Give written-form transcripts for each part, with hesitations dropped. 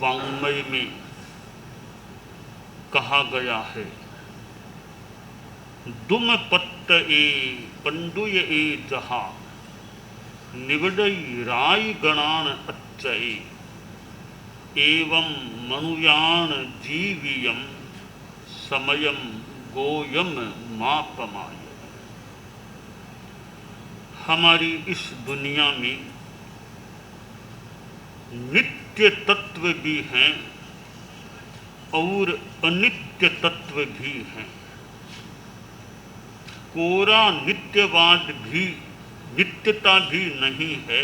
वाङ्मय में कहा गया है, दुम पत्त ए पंडुय ए जहा निवडई राय गणान अच्छे एवं मनुयान जीवियम समयम गोयम मापमाय। हमारी इस दुनिया में नित्य तत्व भी हैं और अनित्य तत्व भी हैं। कोरा नित्यवाद भी नित्यता भी नहीं है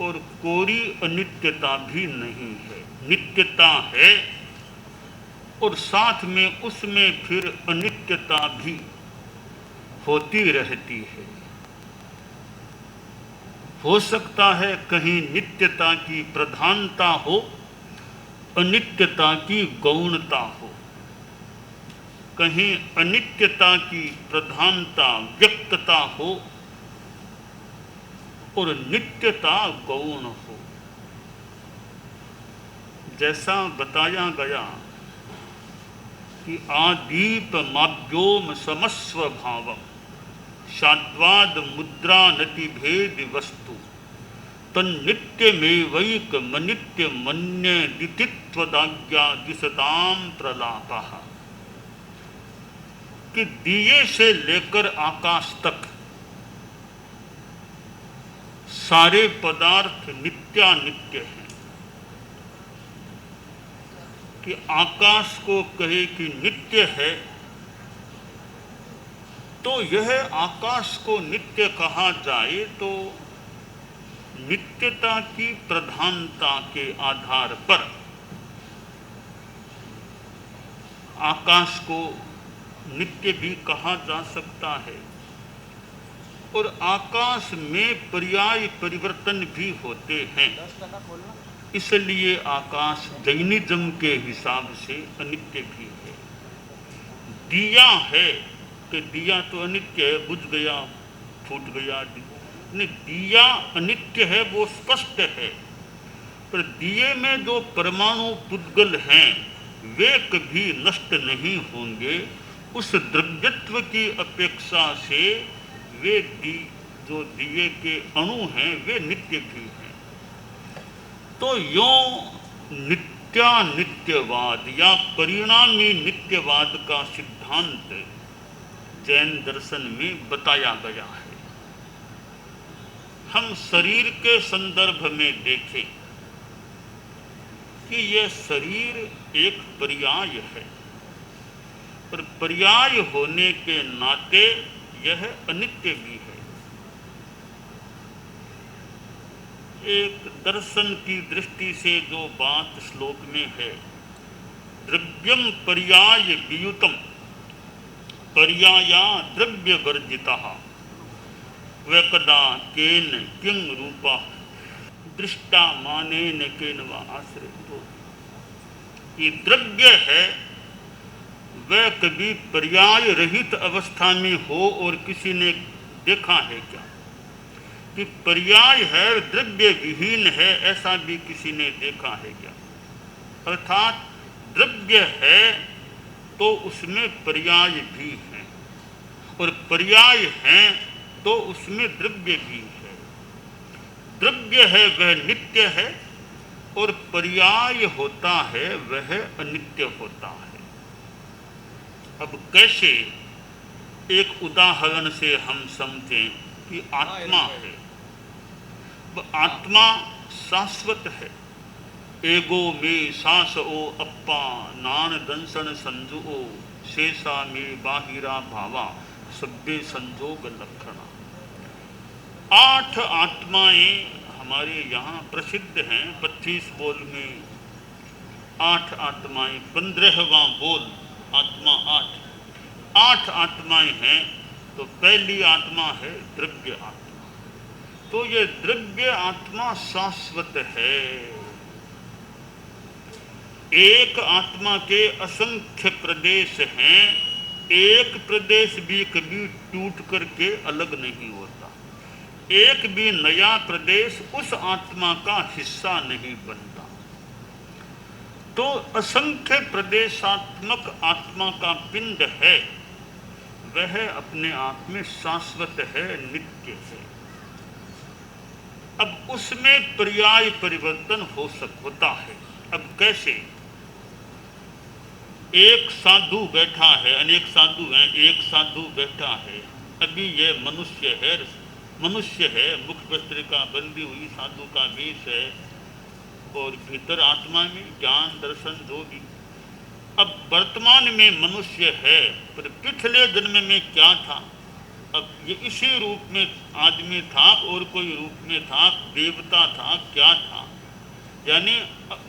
और कोरी अनित्यता भी नहीं है। नित्यता है और साथ में उसमें फिर अनित्यता भी होती रहती है। हो सकता है कहीं नित्यता की प्रधानता हो, अनित्यता की गौणता हो, कहीं अनित्यता की प्रधानता व्यक्तता हो और नित्यता गौण हो। जैसा बताया गया कि आदीप माभ्योम समस्व भावम शाद्वाद मुद्रा नति भेद वस्तु तन्नित्यमेवैक मनित्य मन्य दितित्वदाज्ञा दिशताम प्रलापः। कि दिए से लेकर आकाश तक सारे पदार्थ नित्यानित्य हैं। कि आकाश को कहे कि नित्य है तो यह आकाश को नित्य कहा जाए तो नित्यता की प्रधानता के आधार पर आकाश को नित्य भी कहा जा सकता है। और आकाश में पर्याय परिवर्तन भी होते हैं, इसलिए आकाश जैनिज्म के हिसाब से अनित्य भी है। दिया है कि दिया तो अनित्य है, बुझ गया फूट गया, नहीं, दिया अनित्य है वो स्पष्ट है। पर दिए में जो परमाणु पुद्गल हैं वे कभी नष्ट नहीं होंगे। उस द्रव्यत्व की अपेक्षा से वे जो दिए के अणु हैं वे नित्य भी हैं। तो यों नित्यानित्यवाद या परिणामी नित्यवाद का सिद्धांत जैन दर्शन में बताया गया है। हम शरीर के संदर्भ में देखें कि यह शरीर एक पर्याय है और पर्याय होने के नाते यह अनित्य भी है। एक दर्शन की दृष्टि से जो बात श्लोक में है, द्रव्यम पर्याय वियुतम पर्याया द्रव्य वर्जितः वकदा केन किंग रूपा दृष्टा मानेन केन वा आश्रितो। ये द्रव्य है वह कभी पर्याय रहित अवस्था में हो और किसी ने देखा है क्या? कि पर्याय है द्रव्य विहीन है ऐसा भी किसी ने देखा है क्या? अर्थात द्रव्य है तो उसमें पर्याय भी हैं और पर्याय हैं तो उसमें द्रव्य भी है। द्रव्य है वह नित्य है और पर्याय होता है वह अनित्य होता है। अब कैसे? एक उदाहरण से हम समझें कि आत्मा है, वह आत्मा शाश्वत है। एगो में सांस ओ अप्पा नान दंसन संजुओ शेषा में बाहिरा भावा सभ्य संजोग लक्षणा। 8 आत्माएं हमारे यहाँ प्रसिद्ध हैं। 25 बोल में 8 आत्माएं, 15वां बोल आत्मा 8 आत्माएं हैं। तो पहली आत्मा है द्रव्य आत्मा। तो ये द्रव्य आत्मा शाश्वत है। एक आत्मा के असंख्य प्रदेश हैं, एक प्रदेश भी कभी टूट करके अलग नहीं होता, एक भी नया प्रदेश उस आत्मा का हिस्सा नहीं बनता। तो असंख्य प्रदेशात्मक आत्मा का पिंड है, वह अपने आप में शाश्वत है, नित्य है। अब उसमें पर्याय परिवर्तन होता है। अब कैसे? एक साधु बैठा है, अनेक साधु हैं, एक साधु बैठा है। अभी ये मनुष्य है, मुख वस्त्र का बंदी हुई साधु का वेश है, और भीतर आत्मा में ज्ञान दर्शन जो भी। अब वर्तमान में मनुष्य है, पर पिछले जन्म में क्या था? अब ये इसी रूप में आदमी था, और कोई रूप में था, देवता था, क्या था? यानी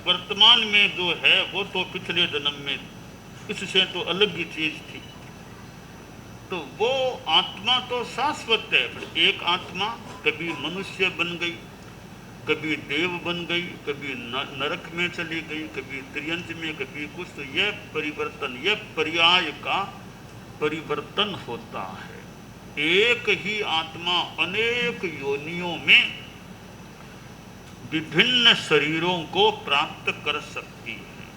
वर्तमान में जो है वो तो पिछले जन्म में इससे तो अलग ही चीज थी। तो वो आत्मा तो शाश्वत है, पर एक आत्मा कभी मनुष्य बन गई, कभी देव बन गई, कभी नरक में चली गई, कभी त्रियंच में, कभी कुछ। तो यह परिवर्तन, यह पर्याय का परिवर्तन होता है। एक ही आत्मा अनेक योनियों में विभिन्न शरीरों को प्राप्त कर सकती है।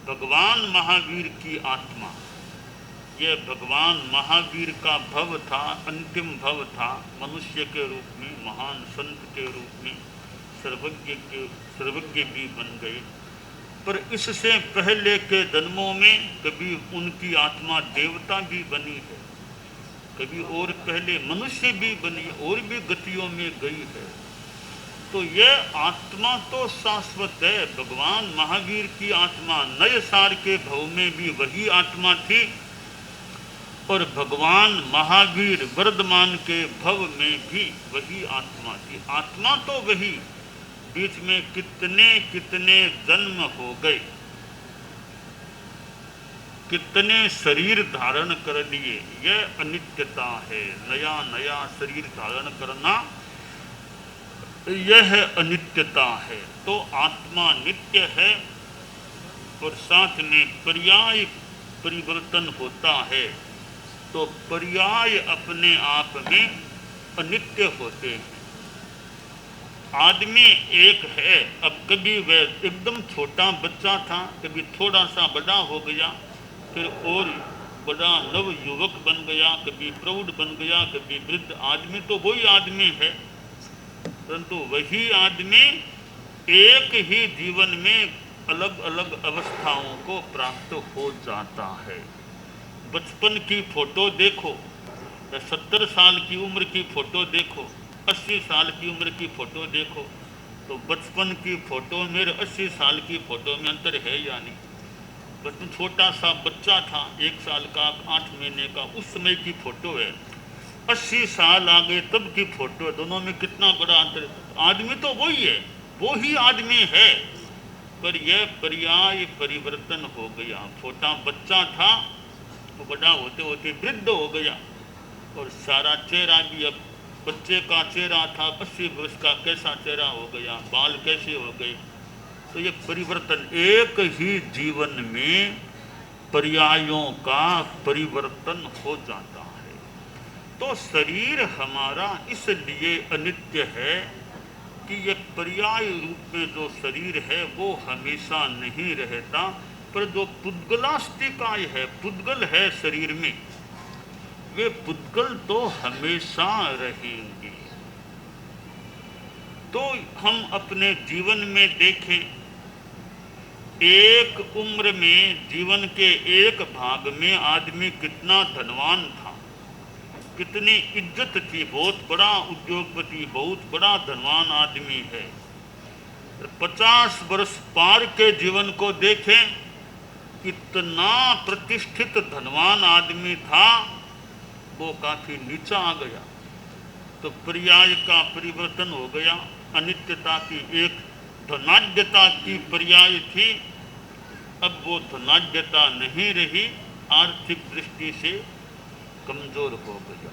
भगवान महावीर की आत्मा, यह भगवान महावीर का भव था, अंतिम भव था, मनुष्य के रूप में, महान संत के रूप में, सर्वज्ञ भी बन गए। पर इससे पहले के जन्मों में कभी उनकी आत्मा देवता भी बनी है, कभी और पहले मनुष्य भी बनी, और भी गतियों में गई है। तो यह आत्मा तो शाश्वत है। भगवान महावीर की आत्मा नए सार के भव में भी वही आत्मा थी, और भगवान महावीर वर्धमान के भव में भी वही आत्मा थी। आत्मा तो वही, बीच में कितने कितने जन्म हो गए, कितने शरीर धारण कर लिए। यह अनित्यता है। नया नया शरीर धारण करना, यह अनित्यता है। तो आत्मा नित्य है, और साथ में पर्याय परिवर्तन होता है। तो पर्याय अपने आप में अनित्य होते हैं। आदमी एक है, अब कभी वह एकदम छोटा बच्चा था, कभी थोड़ा सा बड़ा हो गया, फिर और बड़ा नव युवक बन गया, कभी प्रौढ़ बन गया, कभी वृद्ध। आदमी तो वही आदमी है, परंतु वही आदमी एक ही जीवन में अलग अलग अवस्थाओं को प्राप्त हो जाता है। बचपन की फोटो देखो, 70 साल की उम्र की फोटो देखो, 80 साल की उम्र की फोटो देखो, तो बचपन की फोटो में 80 साल की फोटो में अंतर है या नहीं? बचपन छोटा सा बच्चा था, 1 साल का, 8 महीने का, उस समय की फोटो है। 80 साल आ गए तब की फोटो, दोनों में कितना बड़ा अंतर है। आदमी तो वही है, वो ही आदमी है, पर यह पर्याय परिवर्तन हो गया। छोटा बच्चा था, वो बड़ा होते होते वृद्ध हो गया, और सारा चेहरा भी, अब बच्चे का चेहरा था 80 वर्ष का, कैसा चेहरा हो गया, बाल कैसे हो गए। तो ये परिवर्तन, एक ही जीवन में पर्यायों का परिवर्तन हो जाता है। तो शरीर हमारा इसलिए अनित्य है कि ये पर्याय रूप में जो शरीर है वो हमेशा नहीं रहता, पर जो पुद्गलास्तिकाय है, पुद्गल है शरीर में, वे पुद्गल तो हमेशा रहेंगे। तो हम अपने जीवन में देखें, एक उम्र में, जीवन के एक भाग में आदमी कितना धनवान था, कितनी इज्जत थी, बहुत बड़ा उद्योगपति, बहुत बड़ा धनवान आदमी है। 50 वर्ष पार के जीवन को देखें, इतना प्रतिष्ठित धनवान आदमी था, वो काफी नीचा आ गया। तो पर्याय का परिवर्तन हो गया। अनित्यता की एक धनाढ्यता की पर्याय थी, अब वो धनाढ्यता नहीं रही, आर्थिक दृष्टि से कमजोर हो गया।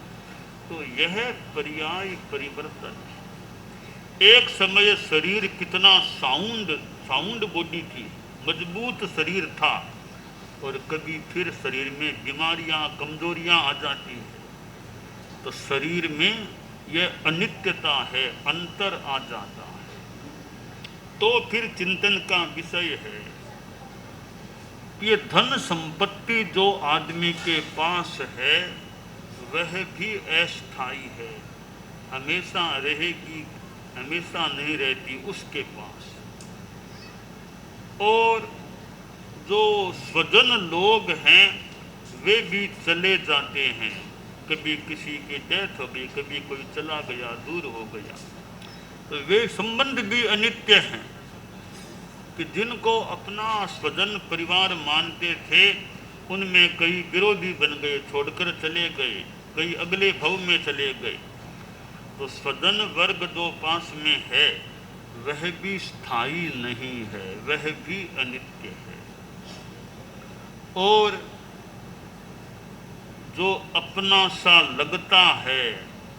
तो यह पर्याय परिवर्तन है। एक समय शरीर कितना साउंड बॉडी थी, मजबूत शरीर था, और कभी फिर शरीर में बीमारियां, कमजोरियां आ जाती हैं। तो शरीर में यह अनित्यता है, अंतर आ जाता है। तो फिर चिंतन का विषय है ये धन संपत्ति जो आदमी के पास है वह भी अस्थायी है, हमेशा रहेगी, हमेशा नहीं रहती उसके पास। और जो स्वजन लोग हैं वे भी चले जाते हैं, कभी किसी की डेथ हो गई, कभी कोई चला गया, दूर हो गया, तो वे संबंध भी अनित्य हैं कि जिनको अपना स्वजन परिवार मानते थे उनमें कई विरोधी बन गए, छोड़कर चले गए, कई अगले भव में चले गए। तो स्वजन वर्ग जो पास में है वह भी स्थायी नहीं है, वह भी अनित्य है। और जो अपना सा लगता है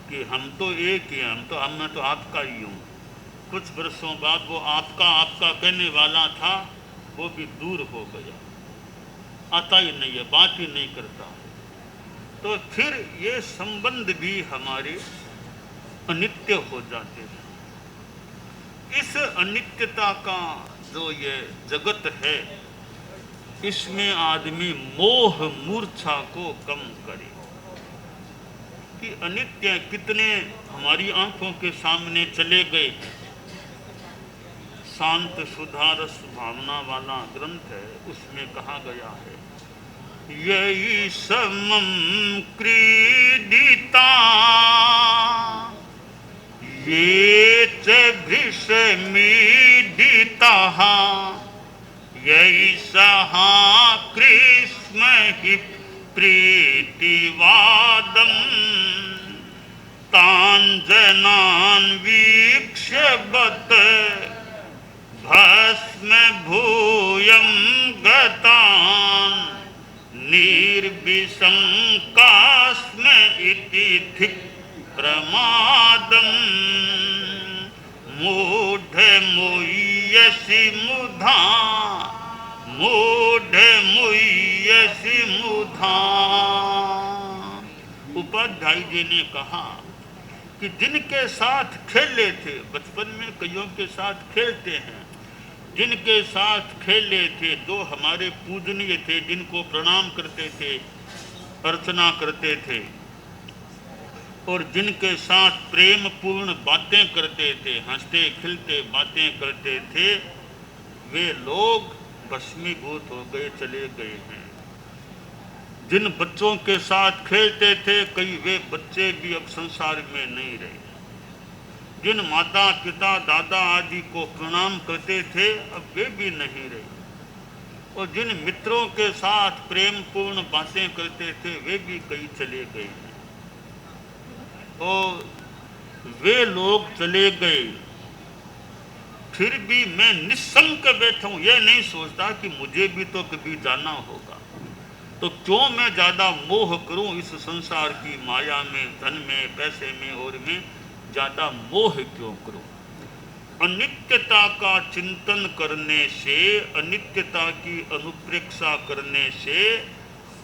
कि हम तो एक ही हैं, मैं तो आपका ही हूँ, कुछ वर्षों बाद वो आपका कहने वाला था वो भी दूर हो गया, आता ही नहीं है, बात ही नहीं करता है। तो फिर ये संबंध भी हमारे अनित्य हो जाते हैं। इस अनित्यता का जो ये जगत है इसमें आदमी मोह मूर्छा को कम करे कि अनित्य कितने हमारी आंखों के सामने चले गए। शांत सुधारस भावना वाला ग्रंथ है, उसमें कहा गया है यही समम क्रीडिता ये च भृशमीडिताः यही सहा कृष्ण हि प्रीतिवादम तांजनान वीक्ष्य बत भस्म भूयं गतान निर्विशंकास्म इति धिक् प्रमादम मूढ़ मुह्यसि मुधा मूढ़ मुह्यसि मुधा। उपाध्याय जी ने कहा कि जिनके साथ खेले थे, बचपन में कईयों के साथ खेलते हैं, जिनके साथ खेले थे, जो हमारे पूजनीय थे, जिनको प्रणाम करते थे, अर्चना करते थे, और जिनके साथ प्रेम पूर्ण बातें करते थे, हंसते खिलते बातें करते थे, वे लोग भस्मीभूत हो गए, चले गए हैं। जिन बच्चों के साथ खेलते थे कई वे बच्चे भी अब संसार में नहीं रहे। जिन माता पिता दादा आदि को प्रणाम करते थे अब वे भी नहीं रहे। और जिन मित्रों के साथ प्रेम पूर्ण बातें करते थे वे भी कई चले गए हैं। और वे लोग चले गए, फिर भी मैं निशंक बैठा हूँ, यह नहीं सोचता कि मुझे भी तो कभी जाना होगा, तो क्यों मैं ज़्यादा मोह करूँ इस संसार की माया में, धन में, पैसे में और में ज़्यादा मोह क्यों करूँ। अनित्यता का चिंतन करने से, अनित्यता की अनुप्रेक्षा करने से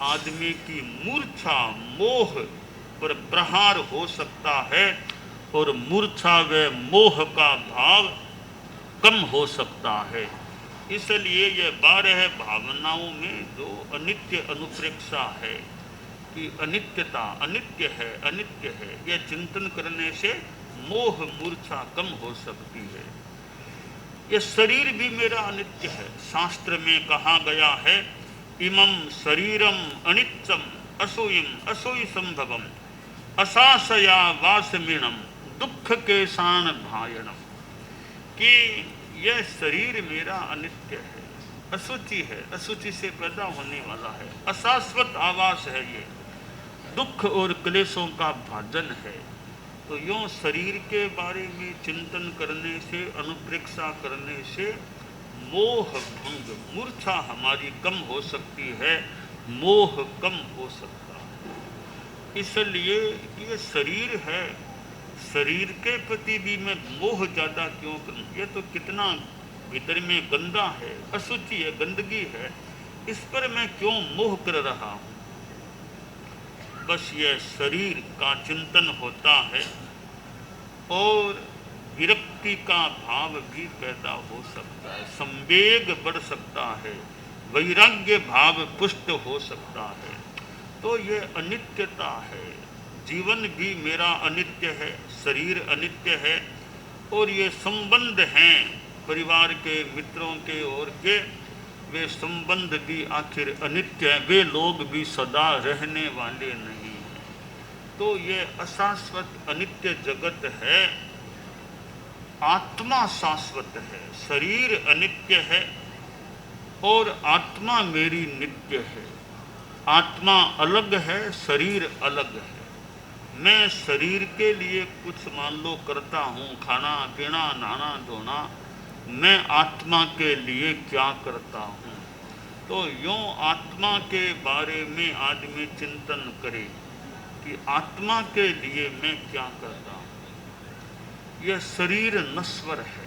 आदमी की मूर्छा, मोह पर प्रहार हो सकता है और मूर्छा व मोह का भाव कम हो सकता है। इसलिए यह 12 भावनाओं में जो अनित्य अनुप्रेक्षा है कि अनित्यता अनित्य है, अनित्य है, यह चिंतन करने से मोह मूर्छा कम हो सकती है। यह शरीर भी मेरा अनित्य है। शास्त्र में कहा गया है इमं शरीरम अनित्यम असोयम असोई संभवम असासया वासमीणम दुख के सान भायणम, कि यह शरीर मेरा अनित्य है, अशुचि है, अशुचि से पैदा होने वाला है, अशाश्वत आवास है, ये दुख और क्लेशों का भाजन है। तो यूँ शरीर के बारे में चिंतन करने से, अनुप्रेक्षा करने से मोह भंग, मूर्छा हमारी कम हो सकती है, मोह कम हो सकता है। इसलिए ये शरीर है, शरीर के प्रति भी मैं मोह ज़्यादा क्यों करूं? ये तो कितना भीतर में गंदा है, अशुचि है, गंदगी है, इस पर मैं क्यों मोह कर रहा हूँ? बस यह शरीर का चिंतन होता है और विरक्ति का भाव भी पैदा हो सकता है, संवेग बढ़ सकता है, वैराग्य भाव पुष्ट हो सकता है। तो ये अनित्यता है। जीवन भी मेरा अनित्य है, शरीर अनित्य है, और ये संबंध हैं परिवार के, मित्रों के और के, वे संबंध भी आखिर अनित्य हैं, वे लोग भी सदा रहने वाले नहीं हैं। तो ये अशाश्वत अनित्य जगत है। आत्मा शाश्वत है, शरीर अनित्य है और आत्मा मेरी नित्य है। आत्मा अलग है, शरीर अलग है। मैं शरीर के लिए कुछ मान लो करता हूँ, खाना पीना नहाना धोना, मैं आत्मा के लिए क्या करता हूँ? तो यूँ आत्मा के बारे में आदमी चिंतन करे कि आत्मा के लिए मैं क्या करता हूँ। यह शरीर नश्वर है।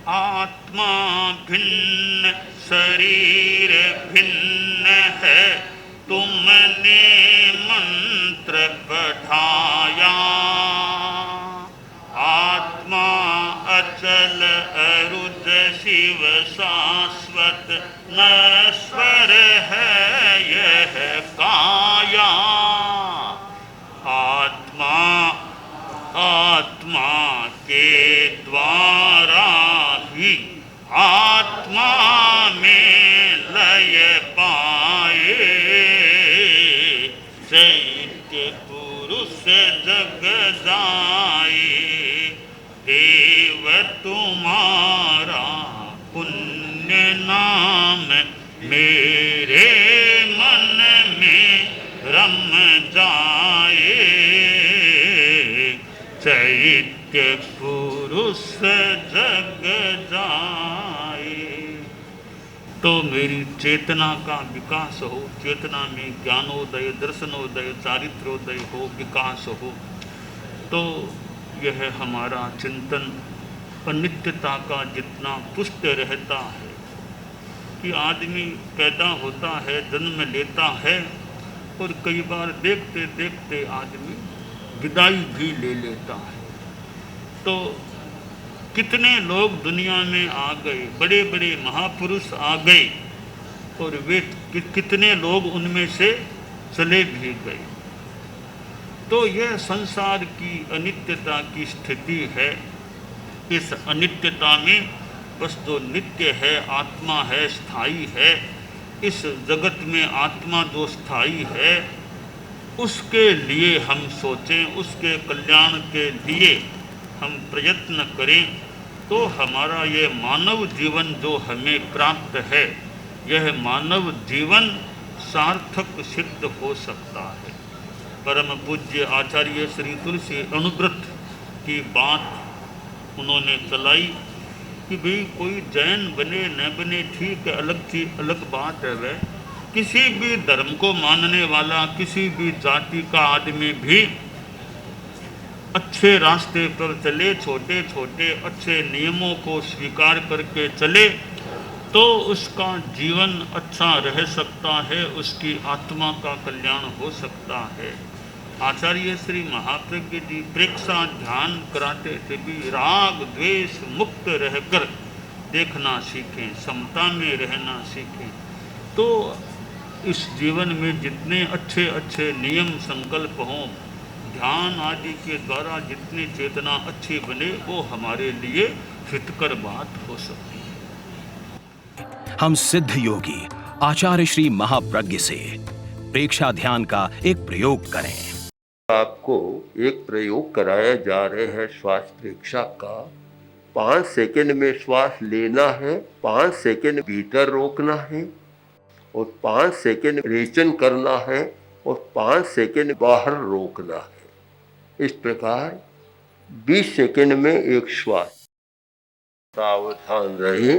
आत्मा भिन्न शरीर भिन्न है, तुमने मंत्र पढ़ाया। आत्मा अचल अरुद शिव शाश्वत, नश्वर है यह काया। आत्मा के द्वारा ही आत्मा में लय पाए। चैत्य पुरुष जग जाए, देव तुम्हारा पुण्य नाम मेरे मन में रम जाए। चैत्य पुरुष जग जाए। तो मेरी चेतना का विकास हो, चेतना में ज्ञानोदय, दर्शनोदय, चारित्रोदय हो, विकास हो। तो यह हमारा चिंतन अनित्यता का जितना पुष्ट रहता है कि आदमी पैदा होता है, जन्म लेता है, और कई बार देखते देखते आदमी विदाई भी ले लेता है। तो कितने लोग दुनिया में आ गए, बड़े बड़े महापुरुष आ गए, और वे कितने लोग उनमें से चले भी गए। तो यह संसार की अनित्यता की स्थिति है। इस अनित्यता में बस जो नित्य है, आत्मा है, स्थायी है, इस जगत में आत्मा जो स्थायी है, उसके लिए हम सोचें, उसके कल्याण के लिए हम प्रयत्न करें, तो हमारा ये मानव जीवन जो हमें प्राप्त है, यह मानव जीवन सार्थक सिद्ध हो सकता है। परम पूज्य आचार्य श्री तुलसी अणुव्रत की बात उन्होंने चलाई कि भाई कोई जैन बने न बने ठीक है, अलग बात है। वह किसी भी धर्म को मानने वाला, किसी भी जाति का आदमी भी अच्छे रास्ते पर चले, छोटे छोटे अच्छे नियमों को स्वीकार करके चले, तो उसका जीवन अच्छा रह सकता है, उसकी आत्मा का कल्याण हो सकता है। आचार्य श्री महाप्रज्ञ जी प्रेक्षा ध्यान कराते थे भी राग द्वेष मुक्त रहकर देखना सीखें, समता में रहना सीखें। तो इस जीवन में जितने अच्छे अच्छे नियम संकल्प हों, ध्यान आदि के द्वारा जितनी चेतना अच्छी बने, वो हमारे लिए हितकर बात हो सकती है। हम सिद्ध योगी आचार्य श्री महाप्रज्ञ से प्रेक्षा ध्यान का एक प्रयोग करें। आपको एक प्रयोग कराया जा रहे हैं श्वास प्रेक्षा का। 5 सेकंड में श्वास लेना है, 5 सेकंड भीतर रोकना है, और 5 सेकंड रेचन करना है, और 5 सेकंड बाहर रोकना है। इस प्रकार 20 सेकंड में एक श्वास। सावधान रहे,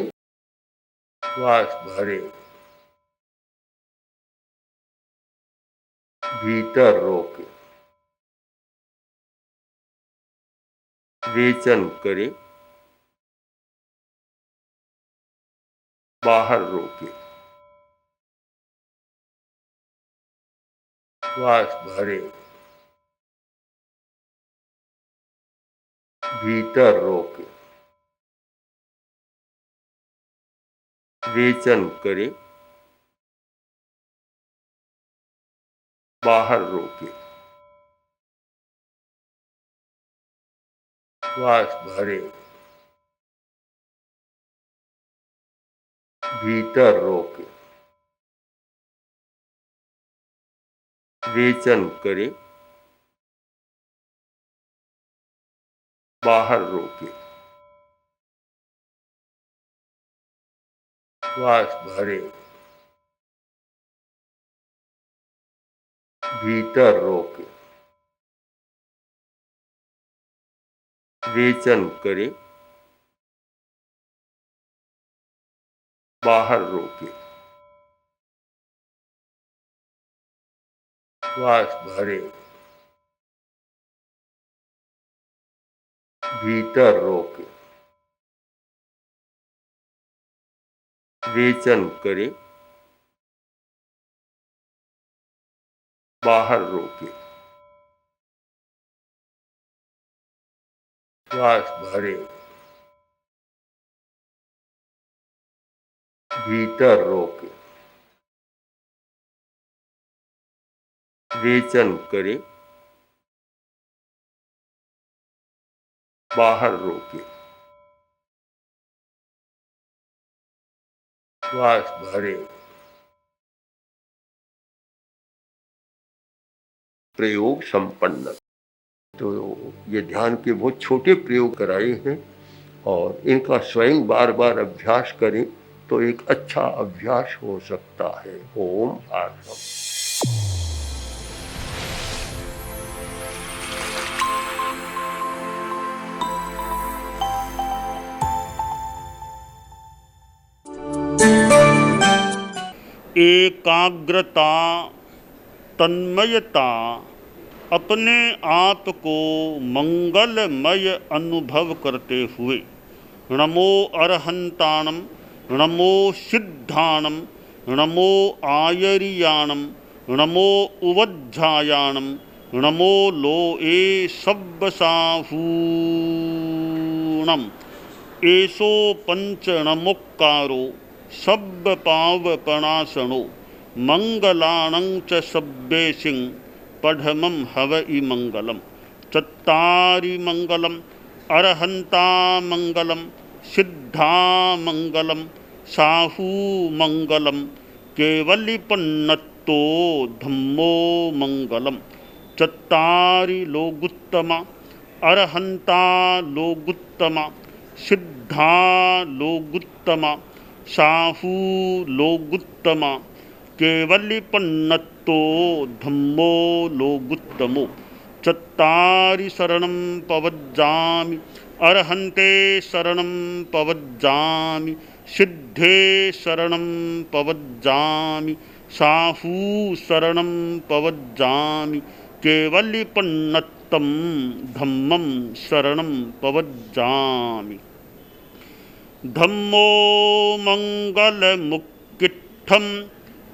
श्वास भरे, भीतर रोके, रेचन करें, बाहर रोके, श्वास भरे, भीतर रोके, रेचन करें, बाहर रोके, श्वास भरे, भीतर रोके, रेचन करें, बाहर रोके, श्वास भरे, भीतर रोके, रेचन करें, बाहर रोके, श्वास भरे, भीतर रोके, रेचन करें, बाहर रोके, श्वास भरे, भीतर रोके, रेचन करें, बाहर रोके, श्वास भरे। प्रयोग संपन्न। तो ये ध्यान के बहुत छोटे प्रयोग कराए हैं और इनका स्वयं बार बार अभ्यास करें तो एक अच्छा अभ्यास हो सकता है। ओम आत्मा। एकाग्रता, तन्मयता, अपने आप को मंगलमय अनुभव करते हुए नमो अरहंताणम, नमो सिद्धाणम, नमो आयरियाणम, नमो उवज्झायाणम, नमो लोए सब्बसाहूणम, एसो पंच नमोक्कारो सब्ब पावपणासनो मंगलाणं च सब्बेसिं पढ़मं हवइ मंगलम। चत्तारि मंगलम, अरहंता मंगलम, सिद्धा मंगलम, साहू मंगलम, केवलिपन्नत्तो धम्मो मंगलम। चत्तारि लोगुत्तमा, अरहंता लोगुत्तमा, सिद्धा लोगुत्तमा, साहू लोगुत्तमा, केवलिपन्नत्तो धम्मो लोगुत्तमो। चत्तारि शरणं पवज्जामि, अरहन्ते शरणं पवज्जामि, सिद्धे शरणं पवज्जामि, साहू शरणं पवज्जामि, केवलिपन्नत्तं धम्मं शरणं पवज्जामि। धम्मो मंगलमुक्किट्ठम्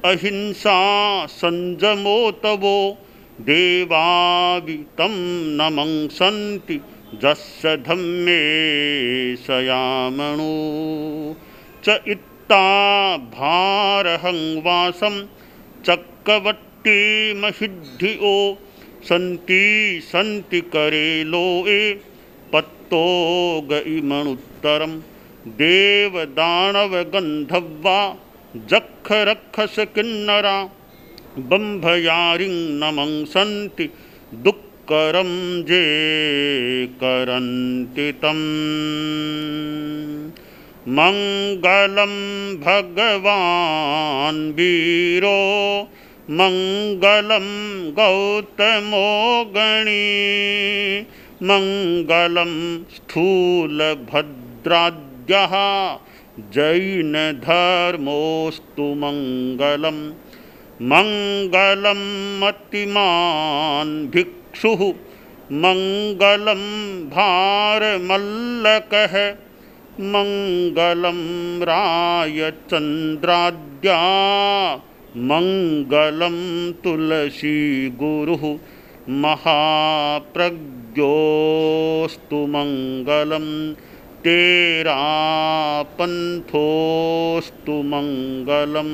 अहिंसा संजमो तवो देवावितं नमंसन्ति जस्य धम्मे सयामणो। च इत्ता भारहं वासं चक्रवट्टिमहिद्धियो सन्ति सन्ति करे लोए पत्तो गइमणुत्तरम्। देव दानव गंधर्वा जख रक्षस किन्नरा बंभयारिं नमंसन्ति दुक्करं जे करन्ति तम्। मंगलं भगवान् वीरो मंगलं गौतमो गणी मंगलं स्थूलभद्राद्यः जैन धर्मोस्तु मंगलम। मंगलम मतिमान् भिक्षुः मंगलम भारमल्लकः मंगलम रायचन्द्राद्या मंगलम तुलसी गुरुः महाप्रज्ञोस्तु मंगलम। तेरा पंथोस्तु मंगलम।